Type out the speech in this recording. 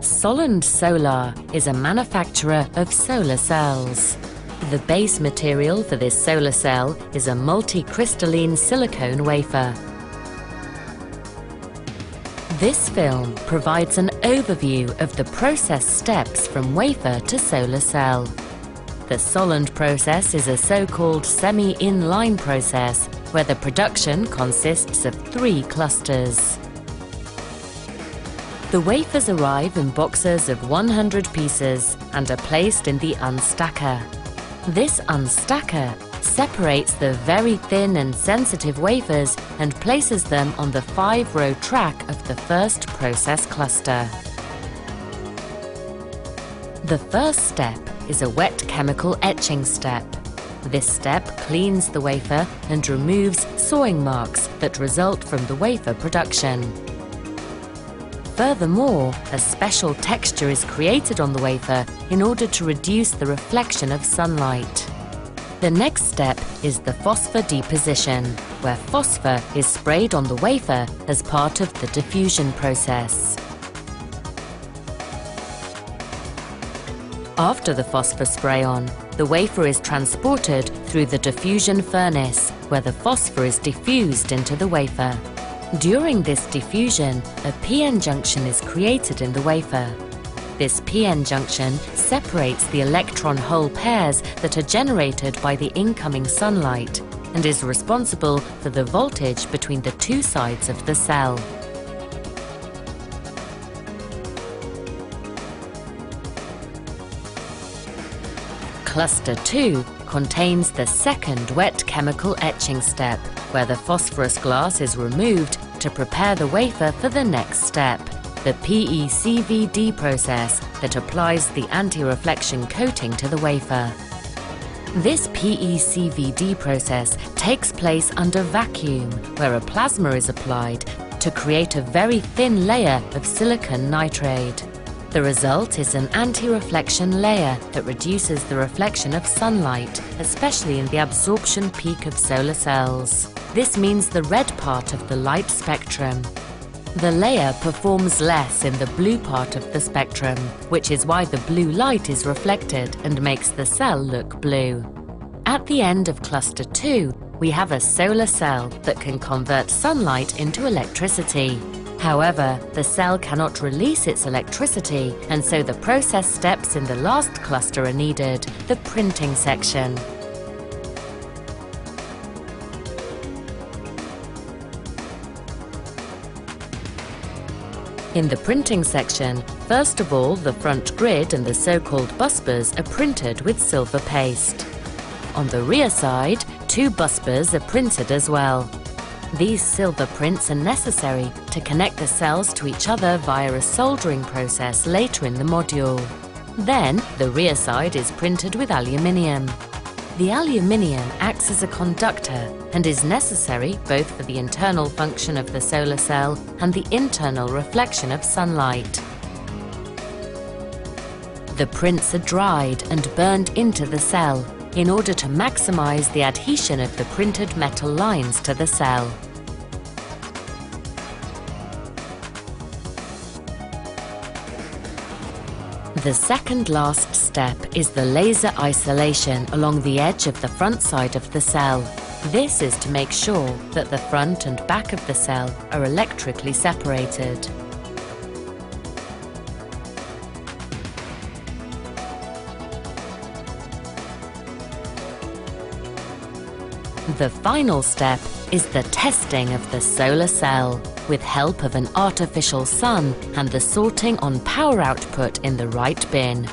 Solent Solar is a manufacturer of solar cells. The base material for this solar cell is a multicrystalline silicone wafer. This film provides an overview of the process steps from wafer to solar cell. The Solent process is a so-called semi-in-line process where the production consists of 3 clusters. The wafers arrive in boxes of 100 pieces and are placed in the unstacker. This unstacker separates the very thin and sensitive wafers and places them on the 5-row track of the first process cluster. The first step is a wet chemical etching step. This step cleans the wafer and removes sawing marks that result from the wafer production. Furthermore, a special texture is created on the wafer in order to reduce the reflection of sunlight. The next step is the phosphor deposition, where phosphor is sprayed on the wafer as part of the diffusion process. After the phosphor spray-on, the wafer is transported through the diffusion furnace, where the phosphor is diffused into the wafer. During this diffusion, a p-n junction is created in the wafer. This p-n junction separates the electron-hole pairs that are generated by the incoming sunlight and is responsible for the voltage between the 2 sides of the cell. Cluster 2 contains the second wet chemical etching step, where the phosphorus glass is removed to prepare the wafer for the next step, the PECVD process that applies the anti-reflection coating to the wafer. This PECVD process takes place under vacuum, where a plasma is applied to create a very thin layer of silicon nitride. The result is an anti-reflection layer that reduces the reflection of sunlight, especially in the absorption peak of solar cells. This means the red part of the light spectrum. The layer performs less in the blue part of the spectrum, which is why the blue light is reflected and makes the cell look blue. At the end of cluster 2, we have a solar cell that can convert sunlight into electricity. However, the cell cannot release its electricity, and so the process steps in the last cluster are needed, the printing section. In the printing section, first of all, the front grid and the so-called busbars are printed with silver paste. On the rear side, 2 busbars are printed as well. These silver prints are necessary to connect the cells to each other via a soldering process later in the module. Then, the rear side is printed with aluminium. The aluminium acts as a conductor and is necessary both for the internal function of the solar cell and the internal reflection of sunlight. The prints are dried and burned into the cell in order to maximize the adhesion of the printed metal lines to the cell. The second last step is the laser isolation along the edge of the front side of the cell. This is to make sure that the front and back of the cell are electrically separated. The final step is the testing of the solar cell, with help of an artificial sun and the sorting on power output in the right bin.